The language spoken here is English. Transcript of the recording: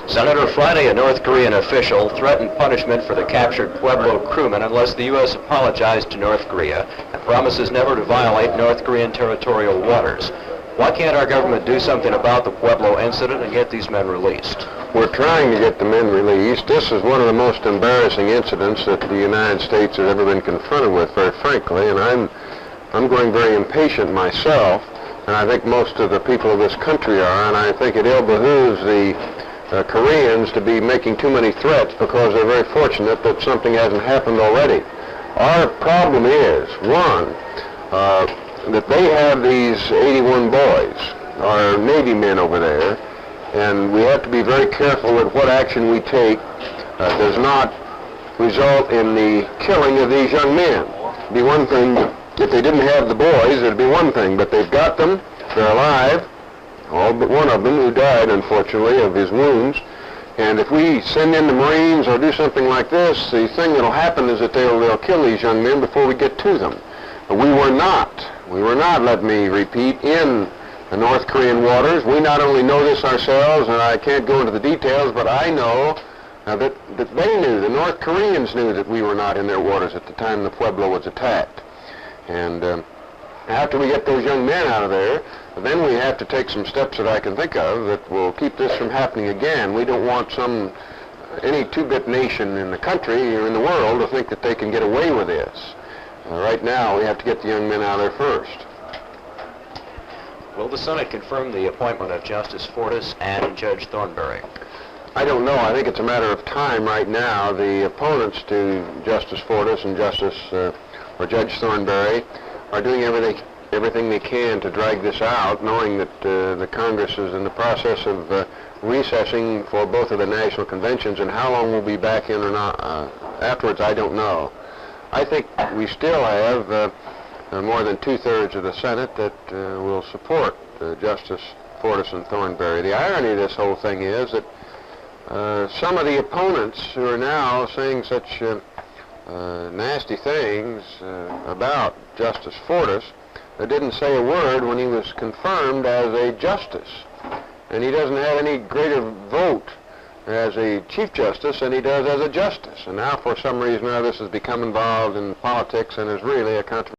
Senator, Friday, a North Korean official threatened punishment for the captured Pueblo crewmen unless the U.S. apologized to North Korea and promises never to violate North Korean territorial waters. Why can't our government do something about the Pueblo incident and get these men released? We're trying to get the men released. This is one of the most embarrassing incidents that the United States has ever been confronted with, very frankly, and I'm growing very impatient myself, and I think most of the people of this country are, and I think it ill behooves the Koreans to be making too many threats because they're very fortunate that something hasn't happened already. Our problem is, one, that they have these 81 boys, our Navy men over there, and we have to be very careful that what action we take does not result in the killing of these young men. It'd be one thing if they didn't have the boys, it'd be one thing, but they've got them, they're alive, all but one of them who died, unfortunately, of his wounds. And if we send in the Marines or do something like this, the thing that'll happen is that they'll kill these young men before we get to them. But we were not, let me repeat, in the North Korean waters. We not only know this ourselves, and I can't go into the details, but I know that they knew, the North Koreans knew that we were not in their waters at the time the Pueblo was attacked. And after we get those young men out of there, then we have to take some steps that I can think of that will keep this from happening again. We don't want any two-bit nation in the country or in the world to think that they can get away with this. Right now, we have to get the young men out of there first. Will the Senate confirm the appointment of Justice Fortas and Judge Thornberry? I don't know. I think it's a matter of time right now. The opponents to Justice Fortas and Judge Thornberry are doing everything they can to drag this out, knowing that the Congress is in the process of recessing for both of the national conventions, and how long we'll be back in or not afterwards, I don't know. I think we still have more than two-thirds of the Senate that will support Justice Fortas and Thornberry. The irony of this whole thing is that some of the opponents who are now saying such nasty things about Justice Fortas didn't say a word when he was confirmed as a justice. And he doesn't have any greater vote as a Chief Justice than he does as a justice. And now, for some reason or other, this has become involved in politics and is really a controversy.